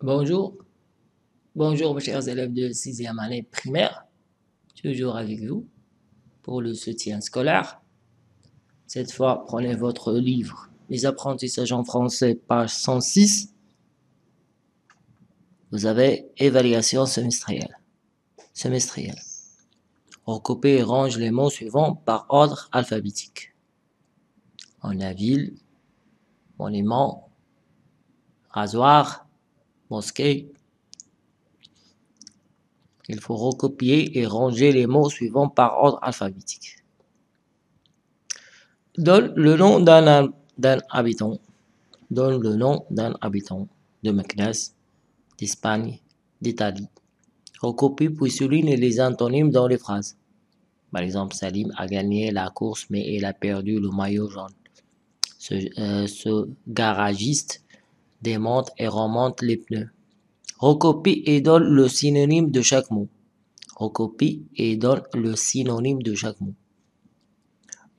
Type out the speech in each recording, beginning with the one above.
Bonjour, bonjour mes chers élèves de sixième année primaire, toujours avec vous pour le soutien scolaire. Cette fois, prenez votre livre Les apprentissages en français, page 106. Vous avez évaluation semestrielle. Recopie et range les mots suivants par ordre alphabétique. On a ville, monument, rasoir, mosquée. Il faut recopier et ranger les mots suivants par ordre alphabétique. Donne le nom d'un habitant. Donne le nom d'un habitant de Meknès, d'Espagne, d'Italie. Recopie puis souligne les antonymes dans les phrases. Par exemple, Salim a gagné la course mais il a perdu le maillot jaune. Ce garagiste démonte et remonte les pneus. Recopie et donne le synonyme de chaque mot. Recopie et donne le synonyme de chaque mot.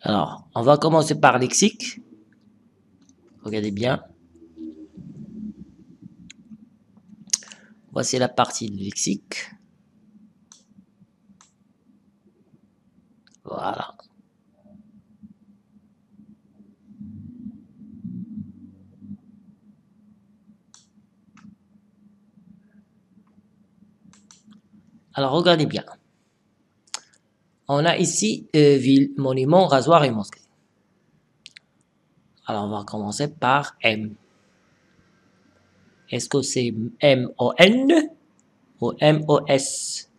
Alors, on va commencer par lexique. Regardez bien. Voici la partie du lexique. Voilà. Alors, regardez bien. On a ici ville, monument, rasoir et mosquée. Alors, on va commencer par M. Est-ce que c'est M-O-N ou M-O-S?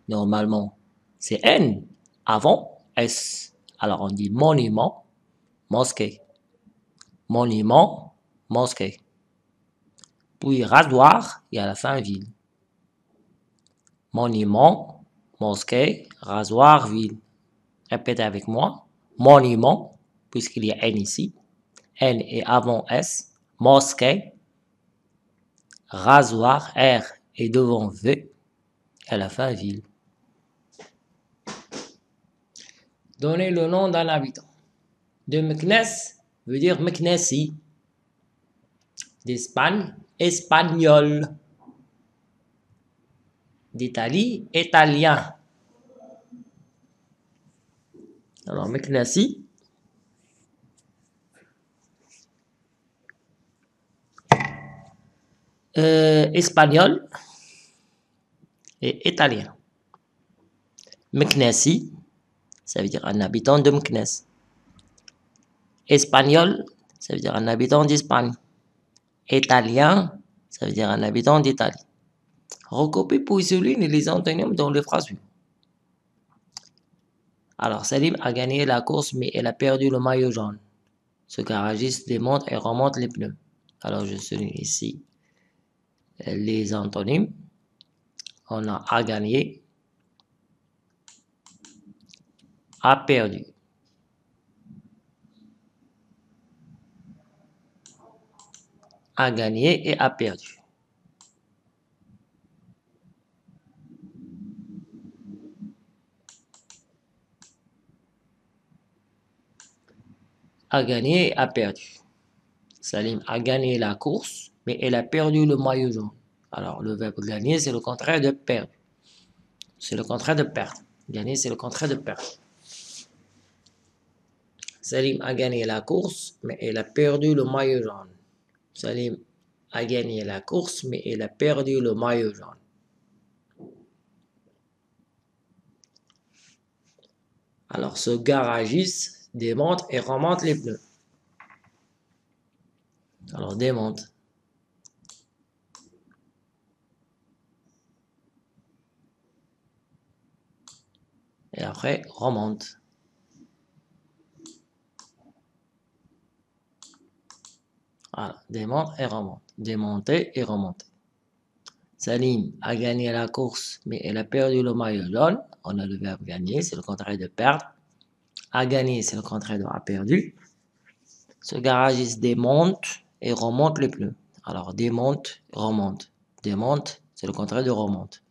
Normalement, c'est N avant S. Alors, on dit monument, mosquée. Monument, mosquée. Puis rasoir et à la fin ville. Monument, mosquée, rasoir, ville. Répétez avec moi. Monument, puisqu'il y a N ici. N est avant S. Mosquée. Rasoir, R est devant V. À la fin, ville. Donnez le nom d'un habitant. De Meknès veut dire Meknessi. D'Espagne, espagnol. D'Italie, italien. Alors, Meknessi. Espagnol et italien. Meknessi, ça veut dire un habitant de Meknès. Espagnol, ça veut dire un habitant d'Espagne. Italien, ça veut dire un habitant d'Italie. Recopie puis souligne les antonymes dans les phrases suivantes. Alors, Salim a gagné la course, mais elle a perdu le maillot jaune. Ce garagiste démonte et remonte les pneus. Alors, je souligne ici les antonymes. On a gagné, a perdu. A gagné et a perdu. A gagné et a perdu. Salim a gagné la course, mais elle a perdu le maillot jaune. Alors, le verbe gagner, c'est le contraire de perdre. C'est le contraire de perdre. Gagner, c'est le contraire de perdre. Salim a gagné la course, mais elle a perdu le maillot jaune. Salim a gagné la course, mais elle a perdu le maillot jaune. Alors, ce garagiste démonte et remonte les pneus. Alors, démonte. Et après, remonte. Voilà, démonte et remonte. Démonter et remonter. Salim a gagné la course, mais elle a perdu le maillot jaune. On a le verbe gagner, c'est le contraire de perdre. A gagné, c'est le contraire de a perdu. Ce garagiste démonte et remonte les pneus. Alors, démonte, remonte. Démonte, c'est le contraire de remonte.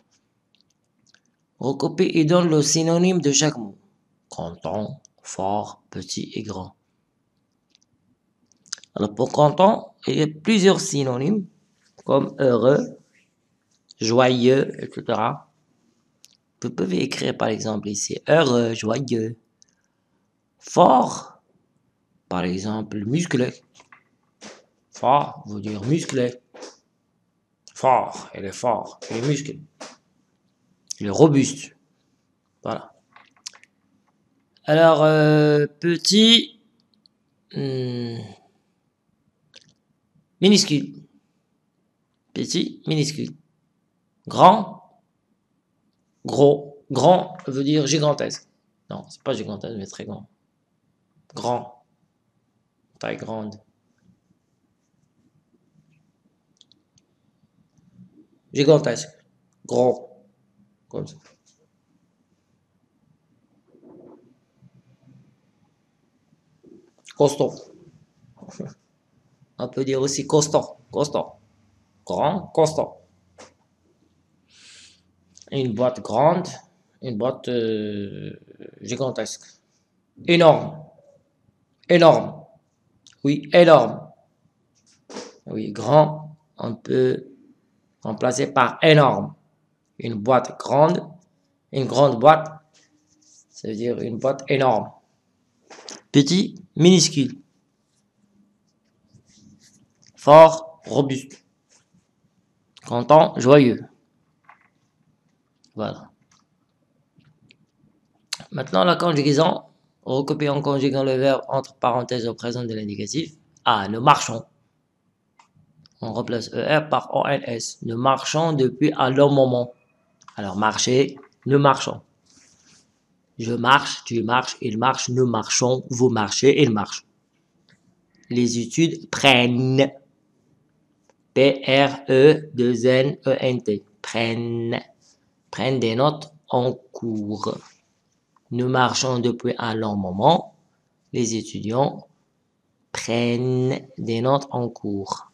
Recopie et donne le synonyme de chaque mot. Content, fort, petit et grand. Alors, pour content, il y a plusieurs synonymes, comme heureux, joyeux, etc. Vous pouvez écrire par exemple ici heureux, joyeux. Fort, par exemple musclé. Fort veut dire musclé. Fort, il est fort, il est musclé. Il est robuste. Voilà. Alors, petit, minuscule. Petit, minuscule. Grand, gros. Grand veut dire gigantesque. Non, c'est pas gigantesque, mais très grand. Grand. Taille grande. Gigantesque. Gros. Comme ça. Costaud. On peut dire aussi costaud. Costaud. Grand, costaud. Une boîte grande. Une boîte gigantesque. Énorme. Énorme. Oui, énorme. Oui, grand, on peut remplacer par énorme. Une boîte grande. Une grande boîte, ça veut dire une boîte énorme. Petit, minuscule. Fort, robuste. Content, joyeux. Voilà. Maintenant, la conjugaison. Recopier en conjuguant le verbe entre parenthèses au présent de l'indicatif. Ah, nous marchons. On remplace ER par ONS. Nous marchons depuis un long moment. Alors, marcher, nous marchons. Je marche, tu marches, il marche, nous marchons, vous marchez, il marche. Les études prennent. P-R-E-2-N-E-N-T. Prennent. Prennent des notes en cours. Nous marchons depuis un long moment. Les étudiants prennent des notes en cours.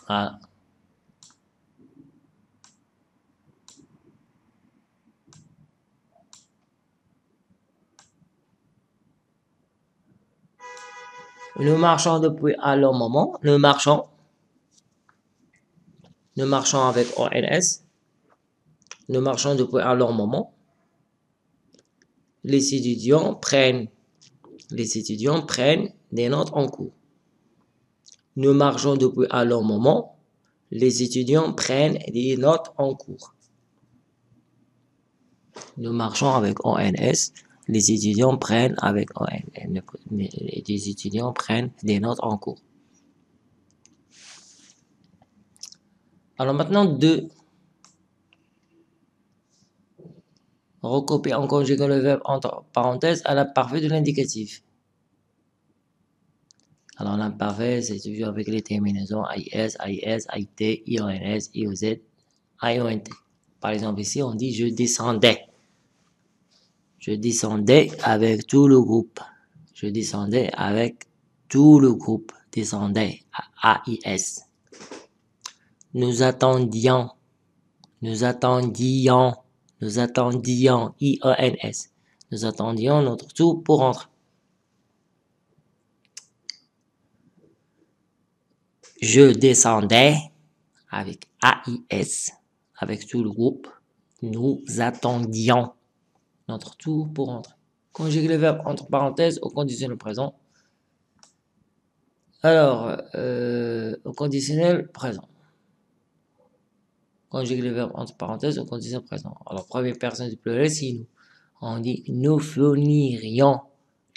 Voilà. Nous marchons depuis un long moment. Nous marchons. Nous marchons avec ONS. Nous marchons depuis un long moment. Les étudiants prennent. Les étudiants prennent des notes en cours. Nous marchons depuis un long moment. Les étudiants prennent des notes en cours. Nous marchons avec ONS. Les étudiants prennent avec ONS. Les étudiants prennent des notes en cours. Alors maintenant, 2. Recopier en conjuguant le verbe entre parenthèses à l'imparfait de l'indicatif. Alors l'imparfait, c'est toujours avec les terminaisons AIS, AIS, AIT, IONS, IOZ, IONT. Par exemple, ici, on dit « je descendais ». Je descendais avec tout le groupe. Je descendais avec tout le groupe. Descendait, AIS. Nous attendions. Nous attendions. Nous attendions, IONS. Nous attendions notre tour pour rentrer. Je descendais avec AIS, avec tout le groupe. Nous attendions notre tour pour rentrer. Conjuguer le verbe entre parenthèses au conditionnel présent. Alors, au conditionnel présent. Conjuguer le verbe entre parenthèses au conditionnel présent. Alors, première personne du pluriel, c'est nous. On dit nous finirions.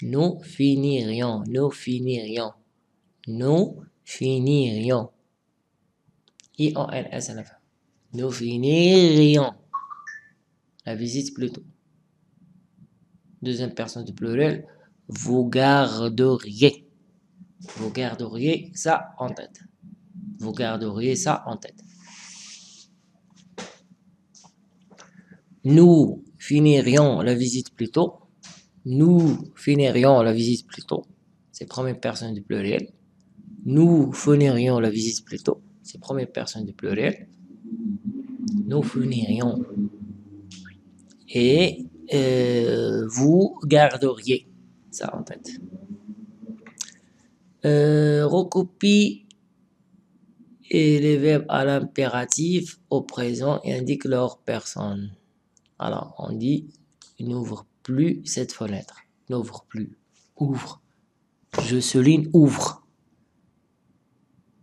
Nous finirions. Nous finirions. Nous finirions. I-O-N-S à la fin. Nous finirions. La visite plutôt. Deuxième personne du pluriel. Vous garderiez. Vous garderiez ça en tête. Vous garderiez ça en tête. Nous finirions la visite plus tôt. Nous finirions la visite plus tôt. C'est première personne du pluriel. Nous finirions la visite plus tôt. C'est première personne du pluriel. Nous finirions. et vous garderiez ça en tête. Recopie et les verbes à l'impératif au présent et indique leur personne. Alors, on dit n'ouvre plus cette fenêtre. N'ouvre plus. Ouvre. Je souligne ouvre.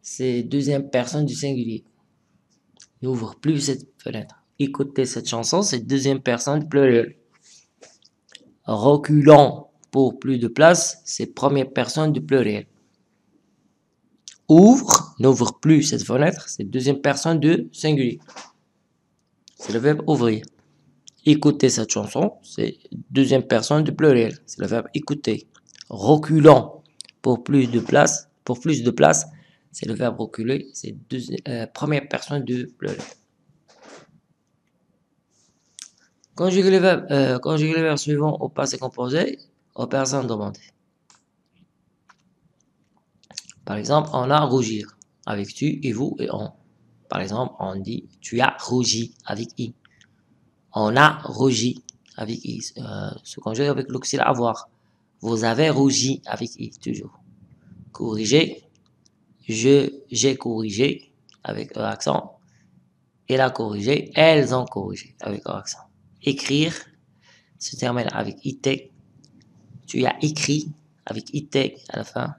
C'est deuxième personne du singulier. N'ouvre plus cette fenêtre. Écoutez cette chanson, c'est deuxième personne pluriel. Reculant pour plus de place, c'est première personne du pluriel. Ouvre, n'ouvre plus cette fenêtre, c'est deuxième personne du singulier. C'est le verbe ouvrir. Écouter cette chanson, c'est deuxième personne du pluriel. C'est le verbe écouter. Reculant pour plus de place, c'est le verbe reculer, c'est première personne du pluriel. Conjuguer les verbes suivants au passé composé aux personnes demandées. Par exemple, on a rougir avec tu et vous et on. Par exemple, on dit tu as rougi avec i. On a rougi avec i. Se conjugue avec l'auxiliaire avoir. Vous avez rougi avec i toujours. Corriger, j'ai corrigé avec un accent. Elle a corrigé, elles ont corrigé avec un accent. Écrire se termine avec it. Tu as écrit avec it à la fin.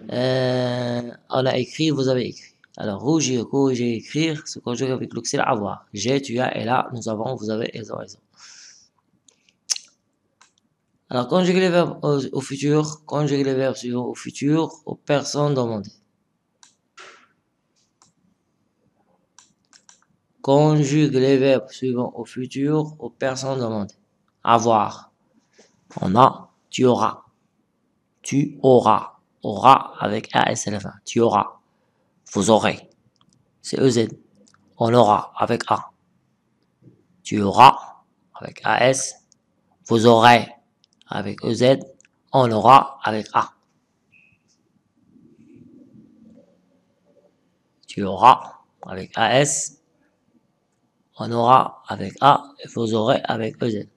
On a écrit, vous avez écrit. Alors, rougir, corriger, écrire se conjugue avec l'auxiliaire avoir. J'ai, tu as, elle a, nous avons, vous avez, elles ont, elles ont. Alors, conjuguer les verbes au futur, conjuguer les verbes suivants au futur, aux personnes demandées. Conjugue les verbes suivants au futur, aux personnes demandées. Avoir. On a, tu auras. Tu auras. Aura avec AS à la fin. Tu auras. Vous aurez. C'est EZ. On aura avec A. Tu auras avec AS. Vous aurez avec EZ. On aura avec A. Tu auras avec AS. On aura avec A. Et vous aurez avec EZ.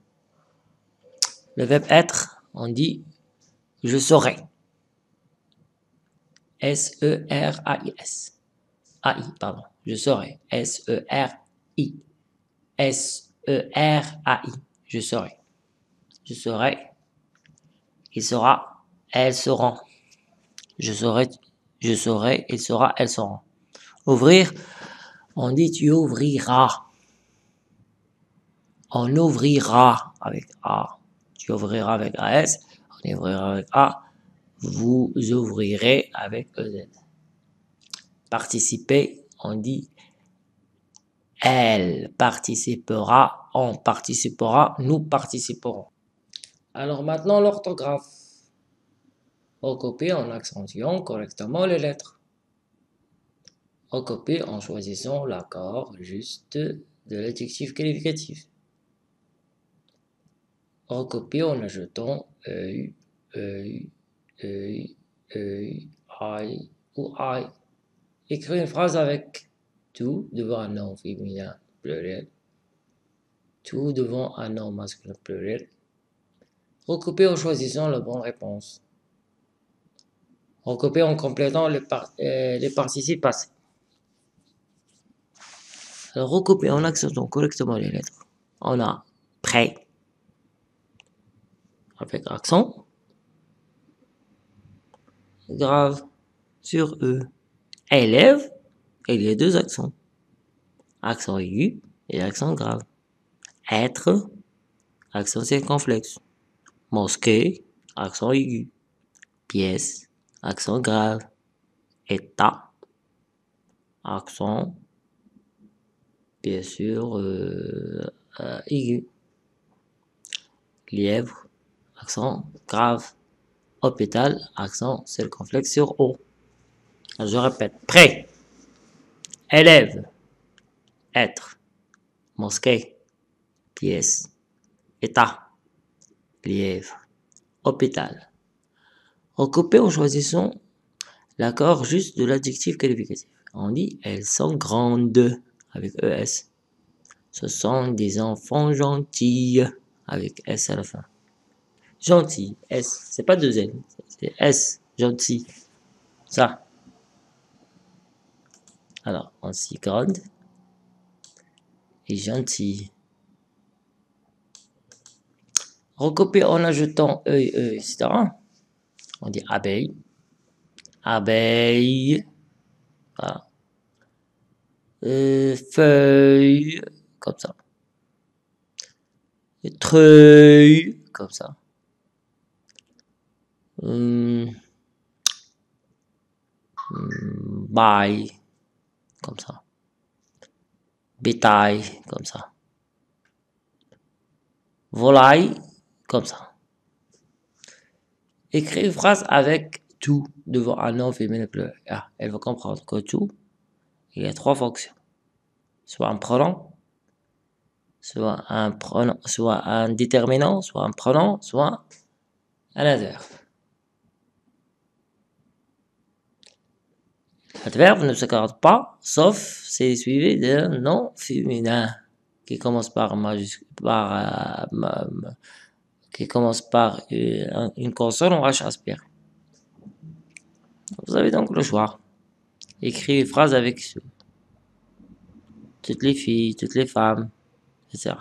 Le verbe être, on dit je serai. S-E-R-A-I-S. A-I, pardon. Je serai. S-E-R-I. S-E-R-A-I. Je serai. Je serai. Il sera. Elles seront. Je serai. Je serai. Il sera. Elles seront. Ouvrir. On dit tu ouvriras. On ouvrira avec A. Tu ouvriras avec AS. On ouvrira avec A. Vous ouvrirez avec EZ. Participer, on dit elle participera, on participera, nous participerons. Alors maintenant l'orthographe. Recopier en accentuant correctement les lettres. Recopier en choisissant l'accord juste de l'adjectif qualificatif. Recopier en ajoutant œil, œil, œil, œil, aïe ou aïe. Écrire une phrase avec tout devant un nom féminin pluriel, tout devant un nom masculin pluriel. Recopier en choisissant la bonne réponse. Recopier en complétant les participes passés. Alors, recopier en accentuant correctement les lettres. On a prêt avec accent, grave sur E. Élève, il y a deux accents. Accent aigu et accent grave. Être, accent circonflexe. Mosquée, accent aigu. Pièce, accent grave. État, accent, bien sûr, aigu. Lièvre, accent grave. Hôpital, accent circonflexe sur O. Je répète, prêt, élève, être, mosquée, pièce, état, lièvre, hôpital. Recopier en choisissant l'accord juste de l'adjectif qualificatif. On dit elles sont grandes avec ES. Ce sont des enfants gentils. Avec S à la fin. Gentil. S. C'est pas deux N. C'est S. Gentil. Ça. Alors, on s'y grande. Et gentil. Recopier en ajoutant E, etc. On dit abeille. Abeille. Voilà. Feuille. Comme ça. Treuil. Comme ça. Bail. Comme ça. Bétail. Comme ça. Volaille. Comme ça. Écrire une phrase avec tout devant un nom féminin pluriel. Ah, elle va comprendre que tout, il y a trois fonctions. Soit un pronom, soit un déterminant, soit un pronom, soit un adverbe. L'adverbe ne se garde pas, sauf c'est suivi d'un nom féminin qui commence par une consonne ou H aspiré. Vous avez donc le choix. Écrire une phrase avec toutes les filles, toutes les femmes, etc.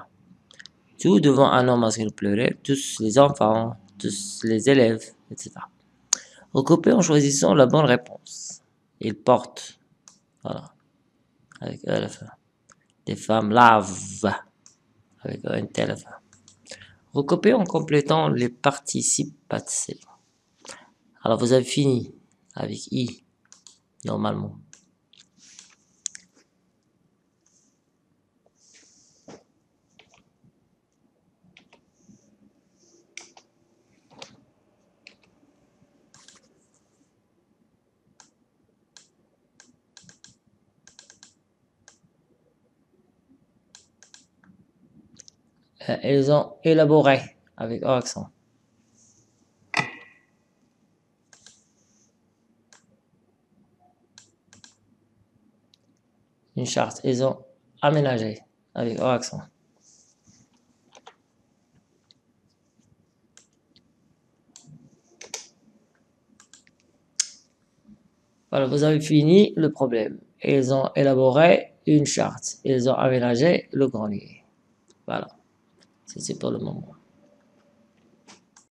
Tout devant un nom masculin pluriel, tous les enfants, tous les élèves, etc. Recopier en choisissant la bonne réponse. Il porte, voilà, avec E à la fin. Des femmes lavent, avec un T à la fin. Recopier en complétant les participes passés. Alors vous avez fini avec I, normalement. Elles ont élaboré avec O accent. Une charte. Elles ont aménagé avec O accent. Voilà, vous avez fini le problème. Ils ont élaboré une charte. Ils ont aménagé le grenier. Voilà. C'est pour le moment.